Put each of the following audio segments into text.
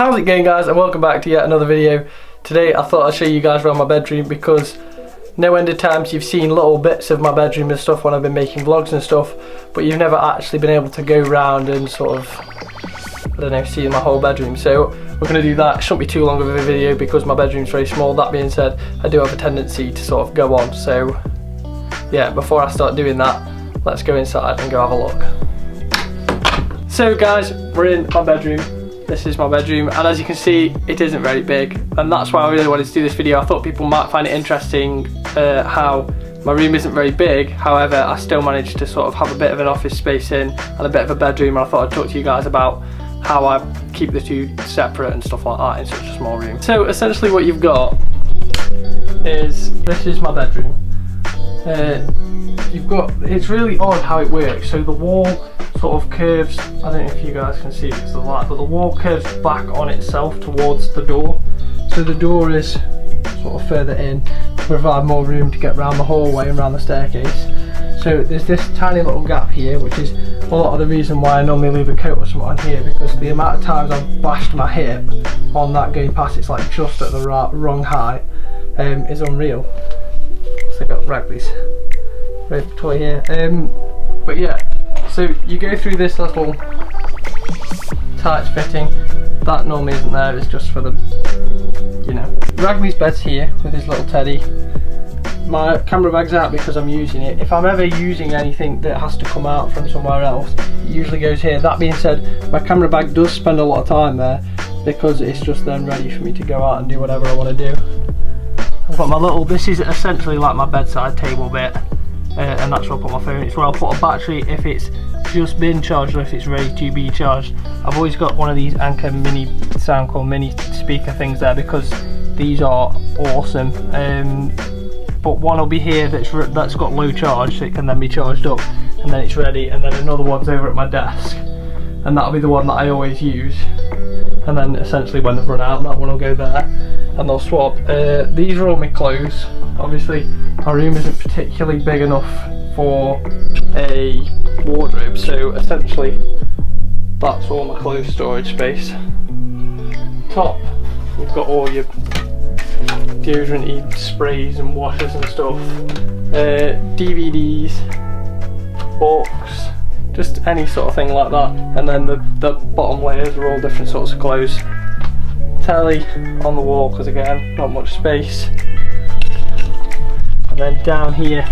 How's it going, guys, and welcome back to yet another video. Today I thought I'd show you guys around my bedroom because no end of times you've seen little bits of my bedroom and stuff when I've been making vlogs and stuff, but you've never actually been able to go round and sort of, I don't know, see my whole bedroom. So we're going to do that. It shouldn't be too long of a video because my bedroom's very small. That being said, I do have a tendency to sort of go on, so yeah, before I start doing that, let's go inside and go have a look. So guys, we're in my bedroom. This is my bedroom, and as you can see, it isn't very big, and that's why I really wanted to do this video. I thought people might find it interesting how my room isn't very big, however I still managed to sort of have a bit of an office space in and a bit of a bedroom, and I thought I'd talk to you guys about how I keep the two separate and stuff like that in such a small room. So essentially what you've got is, this is my bedroom. It's really odd how it works. So the wall sort of curves, I don't know if you guys can see it because of the light, but the wall curves back on itself towards the door. So the door is sort of further in to provide more room to get around the hallway and around the staircase. So there's this tiny little gap here, which is a lot of the reason why I normally leave a coat or something on here, because the amount of times I've bashed my hip on that going past, it's like just at the wrong height, is unreal. So I got Wrigley's rope toy here. But yeah, so you go through this little tight fitting. That normally isn't there, it's just for the, you know. Wrigley's bed's here with his little teddy. My camera bag's out because I'm using it. If I'm ever using anything that has to come out from somewhere else, it usually goes here. That being said, my camera bag does spend a lot of time there because it's just then ready for me to go out and do whatever I want to do. I've got my little, this is essentially like my bedside table bit, and that's where I put my phone. It's where I'll put a battery if it's just been charged or if it's ready to be charged. I've always got one of these Anker mini Soundcore mini speaker things there because these are awesome. But one will be here that's got low charge, so it can then be charged up and then it's ready, and then another one's over at my desk, and that'll be the one that I always use. And then essentially when they've run out, that one will go there and they'll swap. These are all my clothes. Obviously my room isn't particularly big enough for a wardrobe, so essentially that's all my clothes storage space. Top, you've got all your deodorant sprays and washers and stuff, DVDs, books, just any sort of thing like that, and then the bottom layers are all different sorts of clothes. Telly on the wall because again, not much space. And then down here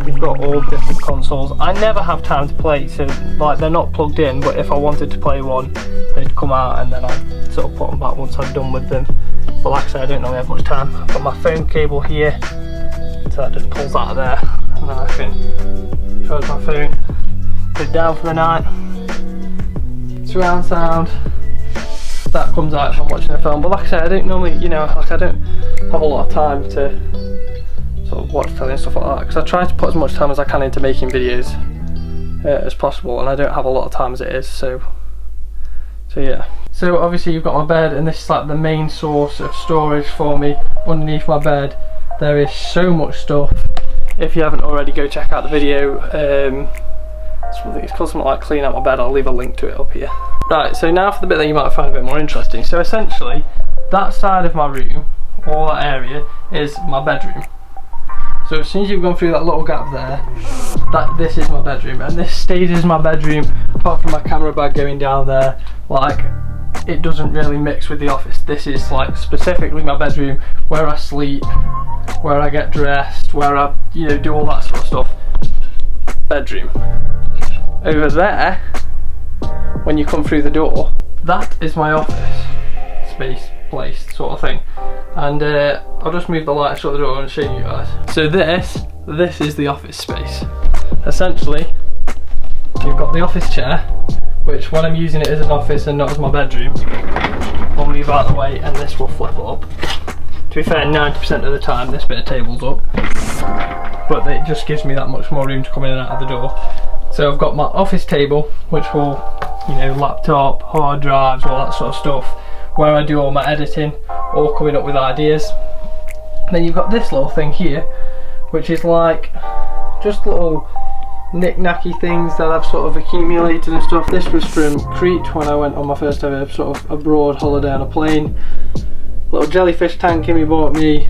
we've got all different consoles. I never have time to play, so like they're not plugged in, but if I wanted to play one they'd come out and then I'd sort of put them back once I'm done with them. But like I said, I don't normally have much time. I've got my phone cable here, so that just pulls out of there, and then I can charge my phone, put it down for the night. Surround sound, that comes out if I'm watching a film. But like I said, I don't normally, you know, like I don't have a lot of time to sort of watch telly and stuff like that, because I try to put as much time as I can into making videos as possible, and I don't have a lot of time as it is, so yeah. So obviously you've got my bed, and this is like the main source of storage for me. Underneath my bed there is so much stuff. If you haven't already, go check out the video. It's called something like Clean Out My Bed. I'll leave a link to it up here. Right, so now for the bit that you might find a bit more interesting. So essentially that side of my room, all that area, is my bedroom. So as soon as you've gone through that little gap there, this is my bedroom, and this stays as my bedroom apart from my camera bag going down there. Like, it doesn't really mix with the office. This is like specifically my bedroom, where I sleep, where I get dressed, where I, you know, do all that sort of stuff. Bedroom. Over there, when you come through the door, that is my office space, place sort of thing. And I'll just move the light and shut the door and show you guys. So this is the office space. Essentially, you've got the office chair, which when I'm using it as an office and not as my bedroom, I'll move out of the way and this will flip up. To be fair, 90% of the time this bit of table's up, but it just gives me that much more room to come in and out of the door. So I've got my office table, which will, you know, laptop, hard drives, all that sort of stuff, where I do all my editing or coming up with ideas. And then you've got this little thing here, which is like just little knick-knacky things that I've sort of accumulated and stuff. This was from Crete when I went on my first ever sort of abroad holiday on a plane. Little jellyfish tank Kimmy bought me.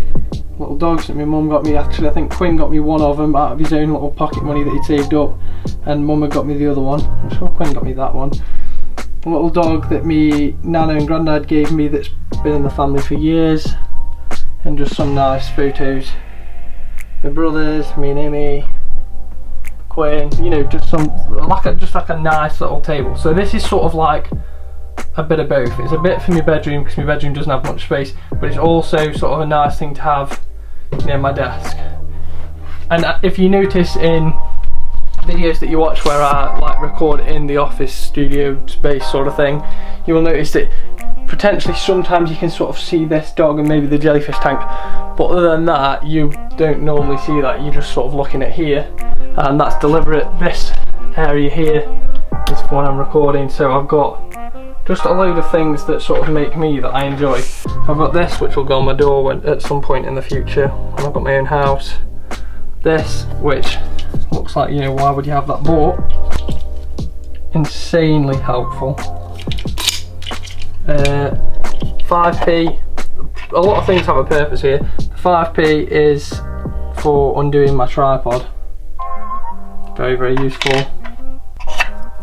Little dogs that my mum got me. Actually, I think Quinn got me one of them out of his own little pocket money that he'd saved up, and Mum had got me the other one. I'm sure Quinn got me that one. A little dog that me Nana and Grandad gave me that's been in the family for years, and just some nice photos. My brothers, me and Amy, Quinn, you know, just like a nice little table. So this is sort of like a bit of both. It's a bit for my bedroom because my bedroom doesn't have much space, but it's also sort of a nice thing to have near my desk. And if you notice in videos that you watch where I like record in the office studio space sort of thing, you will notice that potentially sometimes you can sort of see this dog and maybe the jellyfish tank, but other than that you don't normally see that. You're just sort of looking at here, and that's deliberate. This area here is for when I'm recording, so I've got just a load of things that sort of make me that I enjoy. I've got this which will go on my door at some point in the future when I've got my own house. This which looks like, you know, why would you have that, but insanely helpful. 5p, a lot of things have a purpose here. The 5p is for undoing my tripod. Very, very useful.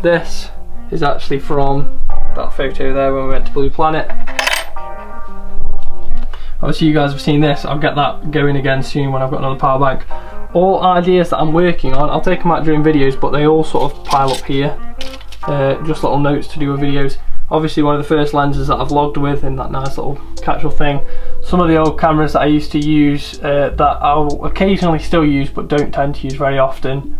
This is actually from that photo there when we went to Blue Planet. Obviously you guys have seen this. I'll get that going again soon when I've got another power bank. All ideas that I'm working on, I'll take them out during videos, but they all sort of pile up here. Just little notes to do with videos. Obviously one of the first lenses that I've logged with in that nice little catch-all thing. Some of the old cameras that I used to use that I'll occasionally still use but don't tend to use very often.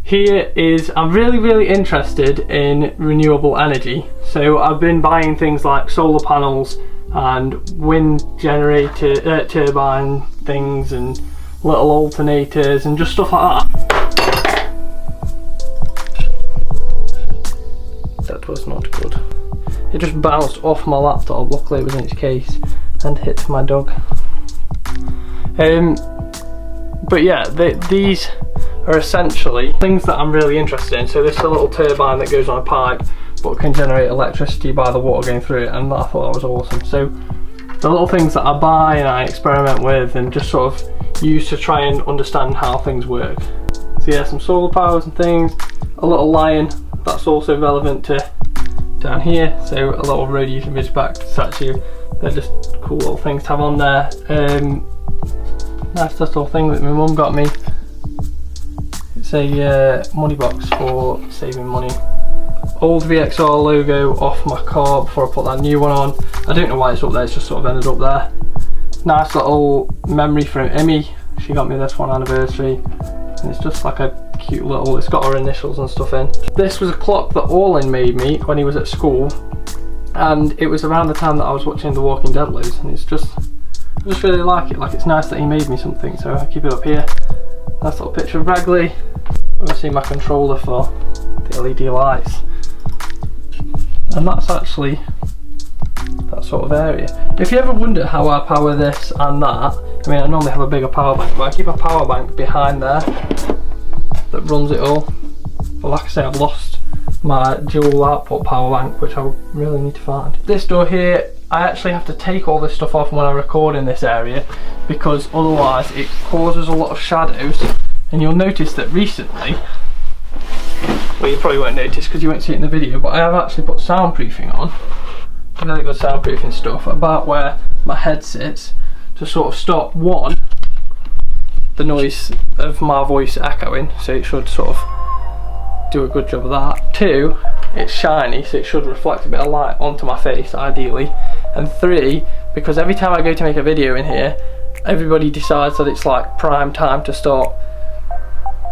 Here is, I'm really interested in renewable energy, so I've been buying things like solar panels and wind generator, turbine things and little alternators and just stuff like that. That was not good. It just bounced off my laptop, luckily it was in its case, and hit my dog. But yeah, these are essentially things that I'm really interested in. So this is a little turbine that goes on a pipe but can generate electricity by the water going through it, and I thought that was awesome. So the little things that I buy and I experiment with and just sort of use to try and understand how things work. So yeah, some solar powers and things, a little lion that's also relevant to down here, so a little road using Ridgeback statue. They're just cool little things to have on there. Nice little thing that my mum got me. It's a money box for saving money. Old VXR logo off my car before I put that new one on. I don't know why it's up there, it's just sort of ended up there. Nice little memory from Emmy. She got me this one anniversary, and it's just like a cute little, it's got her initials and stuff in. This was a clock that Orlin made me when he was at school, and it was around the time that I was watching The Walking Dead loads, and it's just, I just really like it. Like, it's nice that he made me something, so I keep it up here. Nice little picture of Ragley. Obviously my controller for the LED lights, and that's actually that sort of area. If you ever wonder how I power this and that, I mean, I normally have a bigger power bank, but I keep a power bank behind there that runs it all. But like I say, I've lost my dual output power bank, which I really need to find. This door here, I actually have to take all this stuff off when I record in this area, because otherwise it causes a lot of shadows. And you'll notice that recently, well, you probably won't notice because you won't see it in the video, but I have actually put soundproofing on, really good soundproofing stuff, about where my head sits, to sort of stop, one, the noise of my voice echoing, so it should sort of do a good job of that. Two, it's shiny, so it should reflect a bit of light onto my face ideally. And three, because every time I go to make a video in here, everybody decides that it's like prime time to start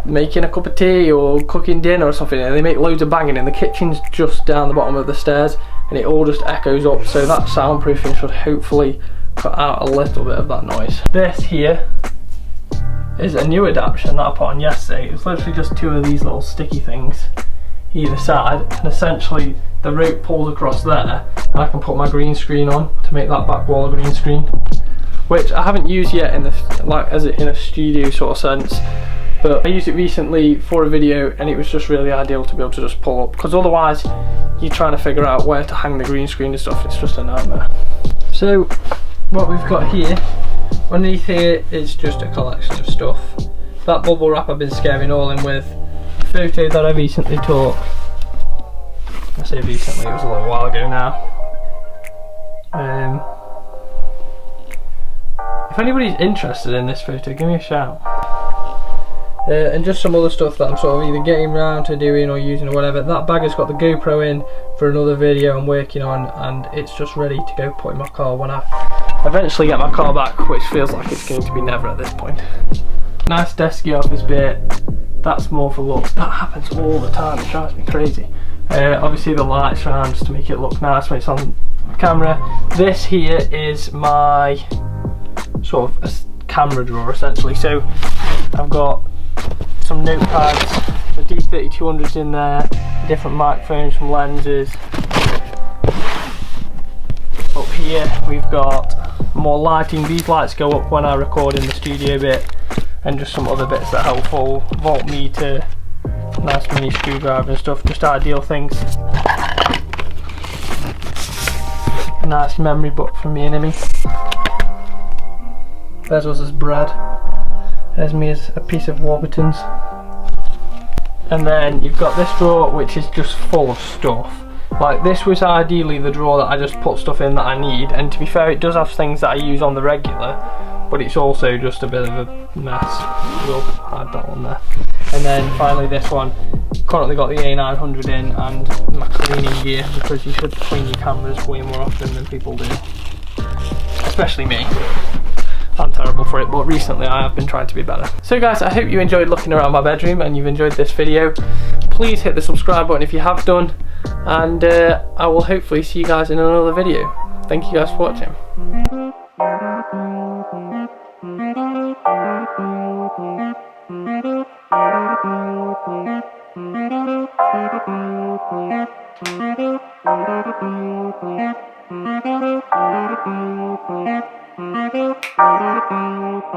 making a cup of tea or cooking dinner or something, and they make loads of banging, and the kitchen's just down the bottom of the stairs and it all just echoes up, so that soundproofing should hopefully cut out a little bit of that noise. This here is a new adaptation that I put on yesterday. It was literally just two of these little sticky things either side, and essentially the rope pulls across there and I can put my green screen on to make that back wall a green screen, which I haven't used yet in the, like, as in a studio sort of sense, but I used it recently for a video and it was just really ideal to be able to just pull up, because otherwise you're trying to figure out where to hang the green screen and stuff. It's just a nightmare. So what we've got here, underneath here is just a collection of stuff. That bubble wrap I've been scaring all in with, a photo that I recently took. I say recently, it was a little while ago now. If anybody's interested in this photo, give me a shout. And just some other stuff that I'm sort of either getting around to doing or using or whatever. That bag has got the GoPro in for another video I'm working on, and it's just ready to go put in my car when I eventually get my car back, which feels like it's going to be never at this point. Nice desky office bit. That's more for looks. That happens all the time, it drives me crazy. Obviously the lights around just to make it look nice when it's on camera. This here is my sort of a camera drawer essentially. So I've got some notepads, the D3200s in there, different microphones, some lenses. Up here we've got more lighting. These lights go up when I record in the studio bit, and just some other bits that are helpful. Voltmeter, nice mini screwdriver and stuff, just ideal things. A nice memory book from me and Emmy. There's us as bread. There's me as a piece of Warburtons. And then you've got this drawer which is just full of stuff. Like, this was ideally the drawer that I just put stuff in that I need, and to be fair it does have things that I use on the regular, but it's also just a bit of a mess. We'll hide that one there. And then finally this one, currently got the A900 in and my cleaning gear, because you should clean your cameras way more often than people do. Especially me. I'm terrible for it, but recently I have been trying to be better. So guys, I hope you enjoyed looking around my bedroom and you've enjoyed this video. Please hit the subscribe button if you have done, and I will hopefully see you guys in another video. Thank you guys for watching.